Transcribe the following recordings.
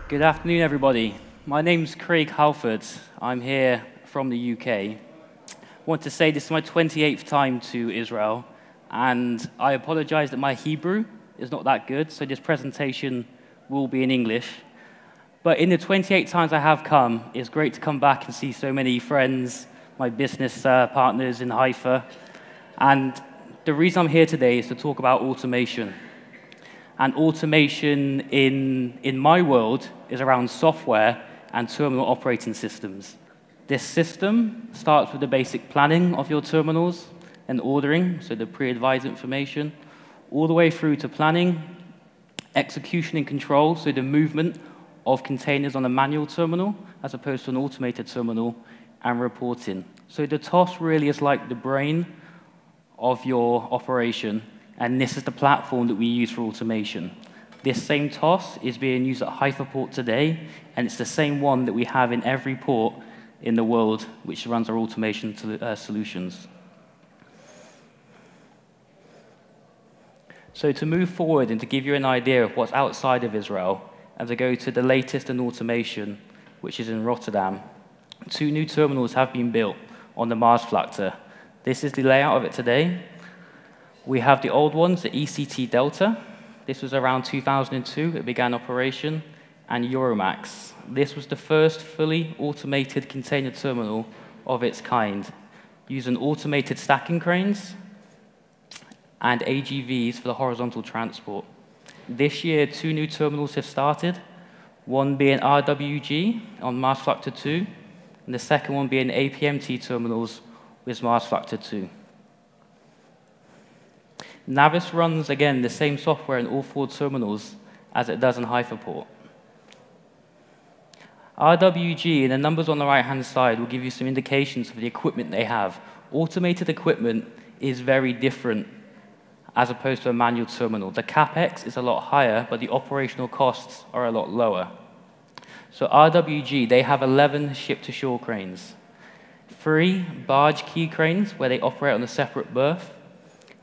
Good afternoon, everybody. My name's Craig Halford. I'm here from the UK. I want to say this is my 28th time to Israel, and I apologize that my Hebrew is not that good, so this presentation will be in English. But in the 28 times I have come, it's great to come back and see so many friends, my business partners in Haifa. And the reason I'm here today is to talk about automation. And automation in my world is around software and terminal operating systems. This system starts with the basic planning of your terminals and ordering, so the pre-advised information, all the way through to planning, execution and control, so the movement of containers on a manual terminal as opposed to an automated terminal, and reporting. So the TOS really is like the brain of your operation, and this is the platform that we use for automation. This same TOS is being used at Haifa port today, and it's the same one that we have in every port in the world which runs our automation solutions. So to move forward and to give you an idea of what's outside of Israel, and to go to the latest in automation, which is in Rotterdam, 2 new terminals have been built on the Maasvlakte. This is the layout of it today. We have the old ones, the ECT Delta. This was around 2002, it began operation, and Euromax. This was the first fully automated container terminal of its kind, using automated stacking cranes and AGVs for the horizontal transport. This year, 2 new terminals have started, one being RWG on Maasvlakte 2, and the second one being APMT terminals with Maasvlakte 2. Navis runs, again, the same software in all 4 terminals as it does in Haifa port. RWG, and the numbers on the right-hand side, will give you some indications of the equipment they have. Automated equipment is very different as opposed to a manual terminal. The CapEx is a lot higher, but the operational costs are a lot lower. So RWG, they have 11 ship-to-shore cranes, 3 barge key cranes where they operate on a separate berth,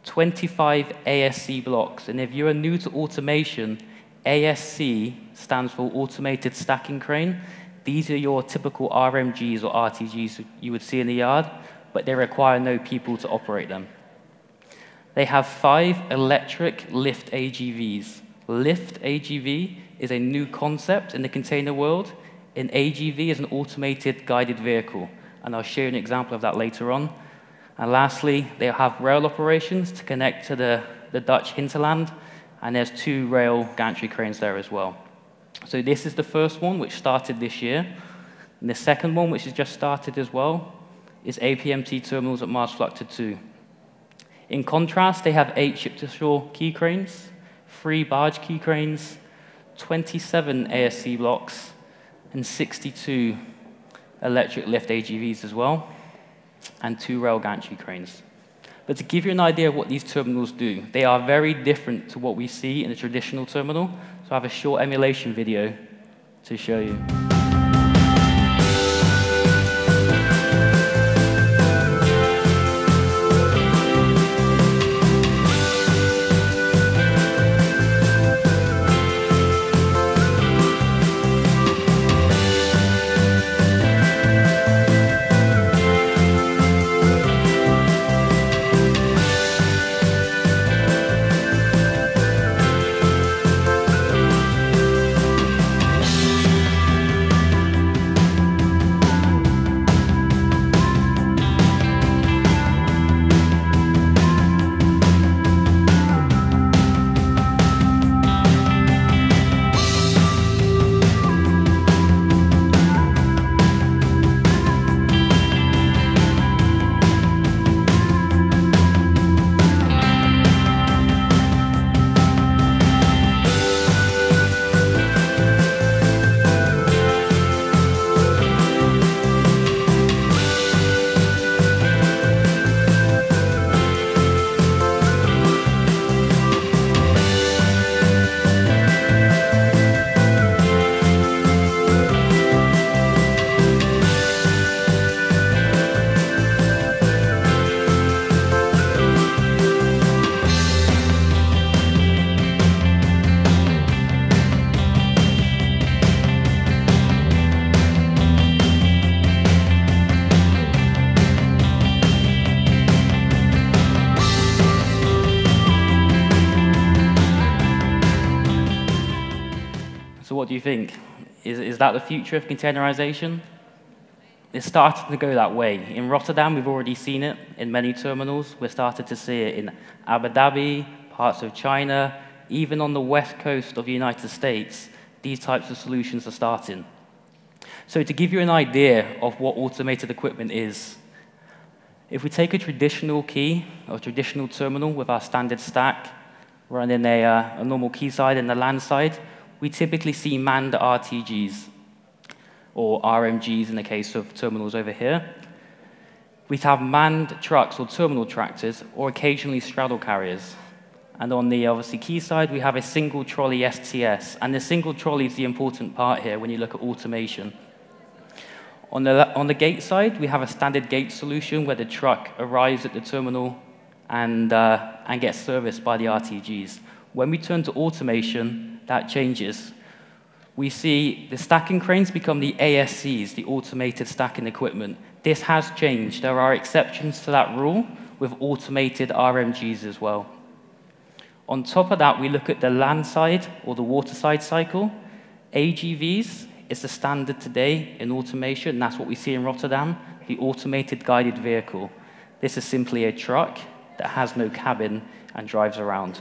25 ASC blocks. And if you are new to automation, ASC stands for Automated Stacking Crane. These are your typical RMGs or RTGs you would see in the yard, but they require no people to operate them. They have 5 electric lift AGVs. Lift AGV is a new concept in the container world. An AGV is an automated guided vehicle, and I'll show you an example of that later on. And lastly, they have rail operations to connect to the Dutch hinterland, and there's 2 rail gantry cranes there as well. So this is the first one, which started this year. And the second one, which has just started as well, is APMT terminals at Maasvlakte 2. In contrast, they have 8 ship-to-shore key cranes, 3 barge key cranes, 27 ASC blocks, and 62 electric lift AGVs as well, and 2 rail gantry cranes. But to give you an idea of what these terminals do, they are very different to what we see in a traditional terminal. So I have a short emulation video to show you. what do you think? Is that the future of containerization? It's started to go that way. In Rotterdam, we've already seen it in many terminals. We're starting to see it in Abu Dhabi, parts of China, even on the west coast of the United States. These types of solutions are starting. So to give you an idea of what automated equipment is, if we take a traditional key or traditional terminal with our standard stack, running a normal key side and the LAN side, we typically see manned RTGs, or RMGs in the case of terminals over here. We'd have manned trucks or terminal tractors, or occasionally straddle carriers. And on the, obviously, key side, we have a single trolley STS. And the single trolley is the important part here when you look at automation. On the gate side, we have a standard gate solution where the truck arrives at the terminal and gets serviced by the RTGs. When we turn to automation, that changes. We see the stacking cranes become the ASCs, the automated stacking equipment. This has changed. There are exceptions to that rule with automated RMGs as well. On top of that, we look at the land side or the water side cycle. AGVs is the standard today in automation, and that's what we see in Rotterdam, the automated guided vehicle. This is simply a truck that has no cabin and drives around.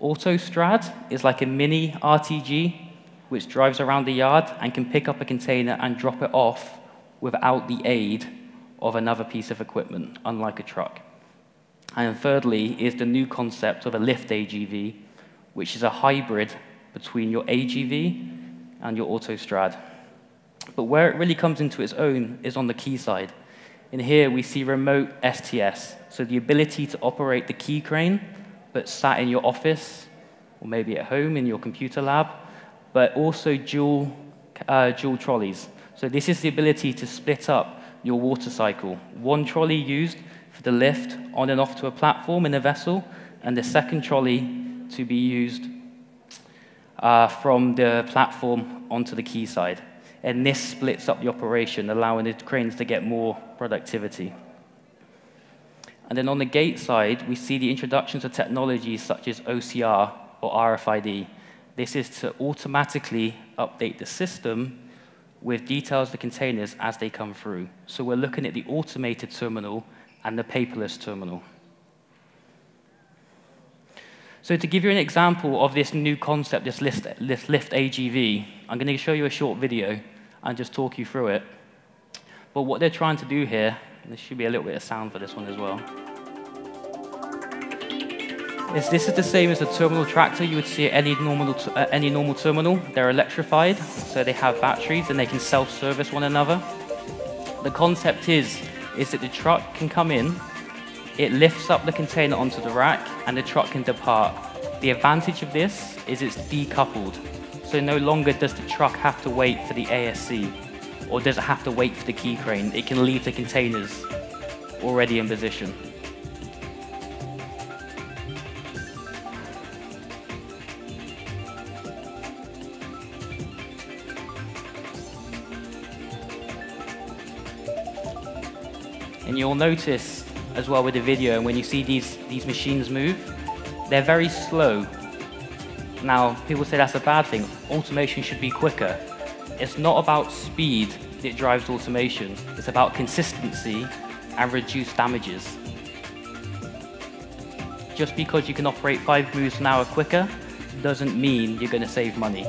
Autostrad is like a mini RTG which drives around the yard and can pick up a container and drop it off without the aid of another piece of equipment, unlike a truck. And thirdly is the new concept of a lift AGV, which is a hybrid between your AGV and your autostrad. But where it really comes into its own is on the key side. In here, we see remote STS, so the ability to operate the key crane, but sat in your office, or maybe at home in your computer lab, but also dual trolleys. So this is the ability to split up your water cycle. One trolley used for the lift on and off to a platform in a vessel, and the second trolley to be used from the platform onto the key side. And this splits up the operation, allowing the cranes to get more productivity. And then on the gate side, we see the introductions of technologies such as OCR or RFID. This is to automatically update the system with details of the containers as they come through. So we're looking at the automated terminal and the paperless terminal. So to give you an example of this new concept, this Lift AGV, I'm going to show you a short video and just talk you through it. But what they're trying to do here, and there should be a little bit of sound for this one as well, this is the same as a terminal tractor you would see at any normal terminal. They're electrified, so they have batteries and they can self-service one another. The concept is that the truck can come in, it lifts up the container onto the rack, and the truck can depart. The advantage of this is it's decoupled, so no longer does the truck have to wait for the ASC, or does it have to wait for the key crane. It can leave the containers already in position. And you'll notice as well with the video, and when you see these machines move, they're very slow. Now, people say that's a bad thing. Automation should be quicker. It's not about speed that drives automation. It's about consistency and reduced damages. Just because you can operate 5 moves an hour quicker doesn't mean you're going to save money.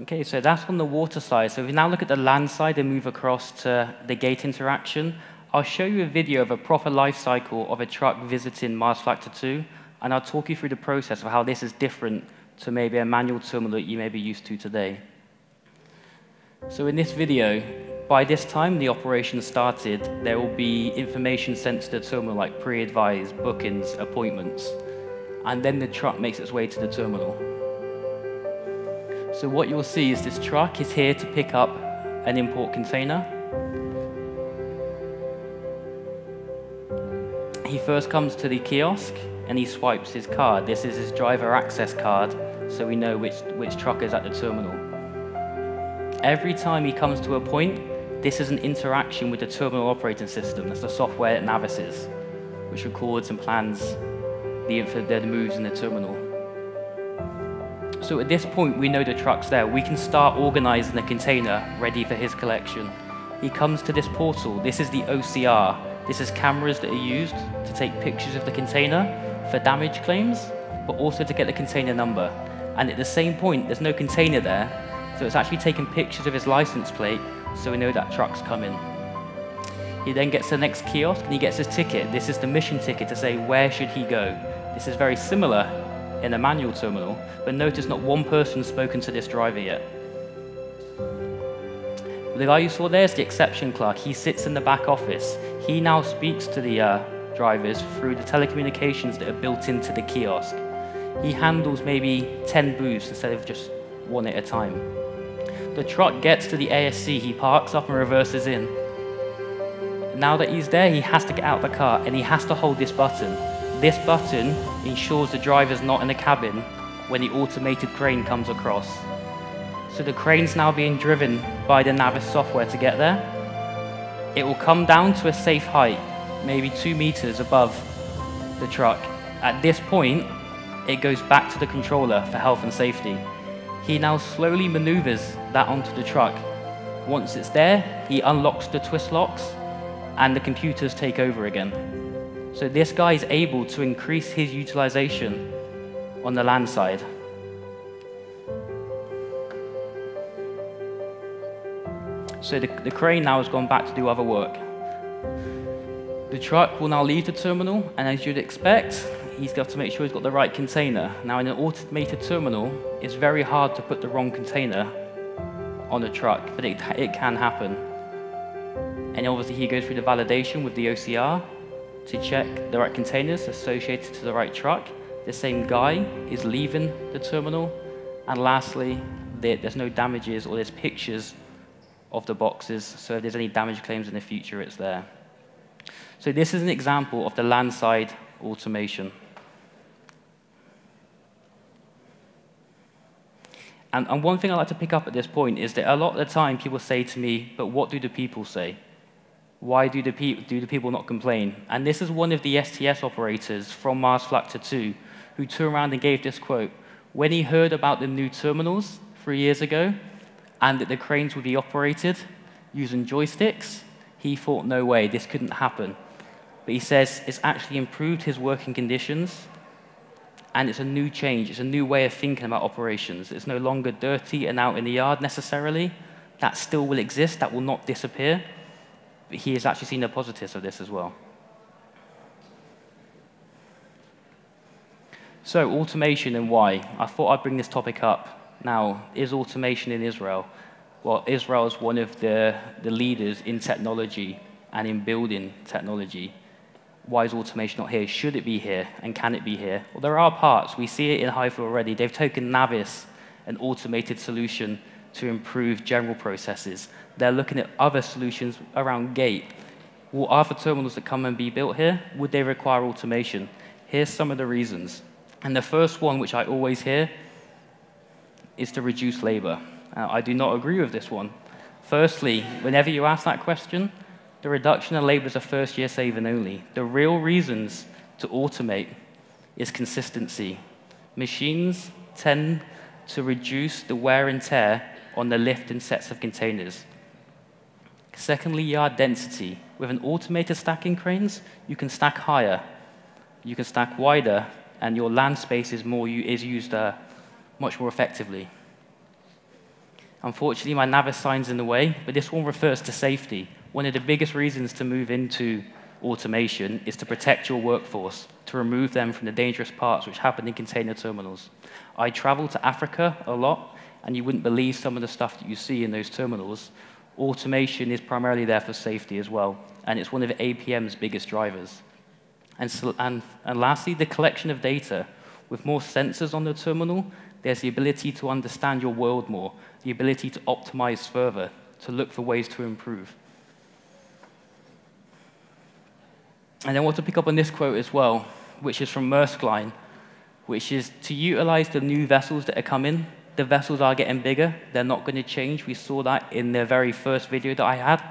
Okay, so that's on the water side. So if we now look at the land side and move across to the gate interaction, I'll show you a video of a proper life cycle of a truck visiting Mars Factor 2, and I'll talk you through the process of how this is different to maybe a manual terminal that you may be used to today. So in this video, By this time the operation started, there will be information sent to the terminal like pre-advised, bookings, appointments, and then the truck makes its way to the terminal. So what you'll see is this truck is here to pick up an import container. He first comes to the kiosk and he swipes his card. This is his driver access card, so we know which truck is at the terminal. Every time he comes to a point, this is an interaction with the terminal operating system. That's the software that Navis is, which records and plans the moves in the terminal. So at this point, we know the truck's there. We can start organizing the container ready for his collection. He comes to this portal. This is the OCR. This is cameras that are used to take pictures of the container for damage claims, but also to get the container number. And at the same point, there's no container there, so it's actually taking pictures of his license plate, so we know that truck's coming. He then gets to the next kiosk and he gets his ticket. This is the mission ticket to say where should he go. This is very similar in a manual terminal, but notice not one person's spoken to this driver yet. The guy you saw there is the exception clerk. He sits in the back office. He now speaks to the drivers through the telecommunications that are built into the kiosk. He handles maybe 10 booths instead of just one at a time. The truck gets to the ASC, he parks up and reverses in. Now that he's there, he has to get out of the car and he has to hold this button. This button ensures the driver's not in the cabin when the automated crane comes across. So the crane's now being driven by the Navis software to get there. It will come down to a safe height, maybe 2 meters above the truck. At this point, it goes back to the controller for health and safety. He now slowly maneuvers that onto the truck. Once it's there, he unlocks the twist locks and the computers take over again. So this guy is able to increase his utilization on the land side. So the crane now has gone back to do other work. The truck will now leave the terminal, and as you'd expect, he's got to make sure he's got the right container. Now in an automated terminal, it's very hard to put the wrong container on the truck, but it can happen. And obviously he goes through the validation with the OCR to check the right containers associated to the right truck. The same guy is leaving the terminal. And lastly, there's no damages or there's pictures of the boxes, so if there's any damage claims in the future, it's there. So this is an example of the landside automation. And one thing I like to pick up at this point is that a lot of the time people say to me, but what do the people say? Why do the people not complain? And this is one of the STS operators from Mars Flight 2 who turned around and gave this quote. When he heard about the new terminals 3 years ago and that the cranes would be operated using joysticks, he thought, no way, this couldn't happen. But he says it's actually improved his working conditions, and it's a new change. It's a new way of thinking about operations. It's no longer dirty and out in the yard necessarily. That still will exist. That will not disappear. But he has actually seen the positives of this as well. So automation and why? I thought I'd bring this topic up. Now, is automation in Israel? Well, Israel is one of the leaders in technology and in building technology. Why is automation not here? Should it be here? And can it be here? Well, there are parts. We see it in Halford already. They've taken Navis, an automated solution to improve general processes. They're looking at other solutions around gate. Will other terminals that come and be built here, would they require automation? Here's some of the reasons. And the first one, which I always hear, is to reduce labor. I do not agree with this one. Firstly, whenever you ask that question, the reduction of labor is a first-year saving only. The real reasons to automate is consistency. Machines tend to reduce the wear and tear on the lift and sets of containers. Secondly, yard density. With an automated stacking cranes, you can stack higher, you can stack wider, and your land space is used much more effectively. Unfortunately, my Navis sign's in the way, but this one refers to safety. One of the biggest reasons to move into automation is to protect your workforce, to remove them from the dangerous parts which happen in container terminals. I travel to Africa a lot, and you wouldn't believe some of the stuff that you see in those terminals, automation is primarily there for safety as well, and it's one of APM's biggest drivers. And lastly, the collection of data. With more sensors on the terminal, there's the ability to understand your world more, the ability to optimize further, to look for ways to improve. And I want to pick up on this quote as well, which is from Maersk Line, which is to utilize the new vessels that are coming. The vessels are getting bigger. They're not going to change. We saw that in the very first video that I had.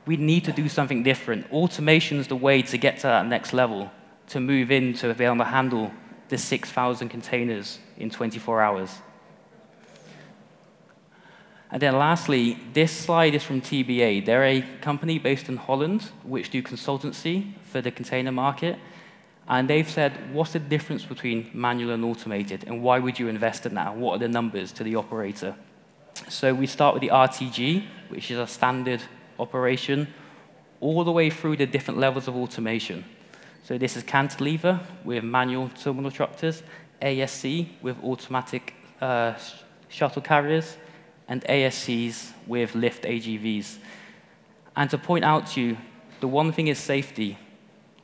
We need to do something different. Automation is the way to get to that next level, to move in to be able to handle the 6,000 containers in 24 hours. And then lastly, this slide is from TBA. They're a company based in Holland which do consultancy for the container market. And they've said, what's the difference between manual and automated? And why would you invest in that? And what are the numbers to the operator? So we start with the RTG, which is a standard operation, all the way through the different levels of automation. So this is cantilever with manual terminal tractors, ASC with automatic shuttle carriers, and ASCs with lift AGVs. And to point out to you, the one thing is safety,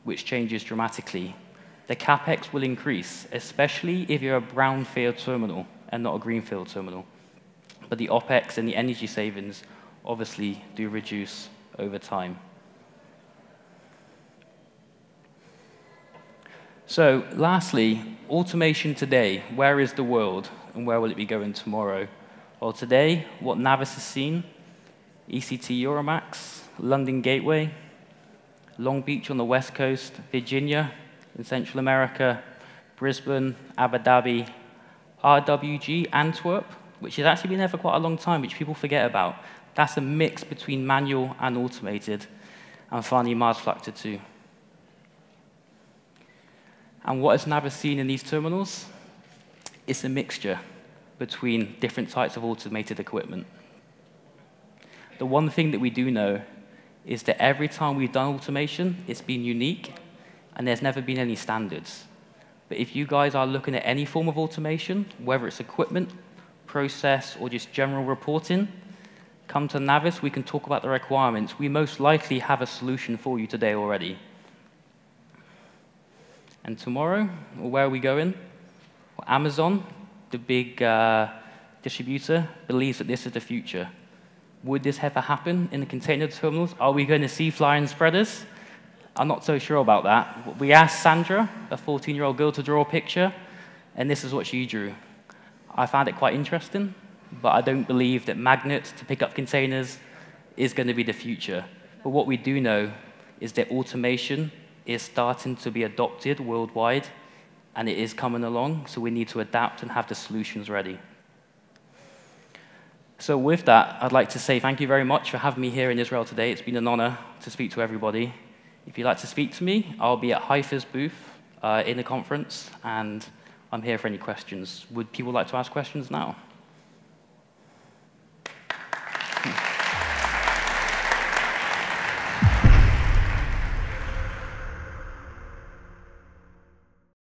which changes dramatically. The CapEx will increase, especially if you're a brownfield terminal and not a greenfield terminal. But the OpEx and the energy savings obviously do reduce over time. So lastly, automation today. Where is the world and where will it be going tomorrow? Well, today, what Navis has seen, ECT Euromax, London Gateway, Long Beach on the West Coast, Virginia in Central America, Brisbane, Abu Dhabi, RWG, Antwerp, which has actually been there for quite a long time, which people forget about. That's a mix between manual and automated. And finally, Maasvlakte 2. And what has Navis seen in these terminals? It's a mixture between different types of automated equipment. The one thing that we do know is that every time we've done automation, it's been unique, and there's never been any standards. But if you guys are looking at any form of automation, whether it's equipment, process, or just general reporting, come to Navis, we can talk about the requirements. We most likely have a solution for you today already. And tomorrow, where are we going? Well, Amazon, the big distributor, believes that this is the future. Would this ever happen in the container terminals? Are we going to see flying spreaders? I'm not so sure about that. We asked Sandra, a 14-year-old girl, to draw a picture, and this is what she drew. I found it quite interesting, but I don't believe that magnets to pick up containers is going to be the future. But what we do know is that automation is starting to be adopted worldwide, and it is coming along, so we need to adapt and have the solutions ready. So with that, I'd like to say thank you very much for having me here in Israel today. It's been an honor to speak to everybody. If you'd like to speak to me, I'll be at Halford's booth in the conference, and I'm here for any questions. Would people like to ask questions now?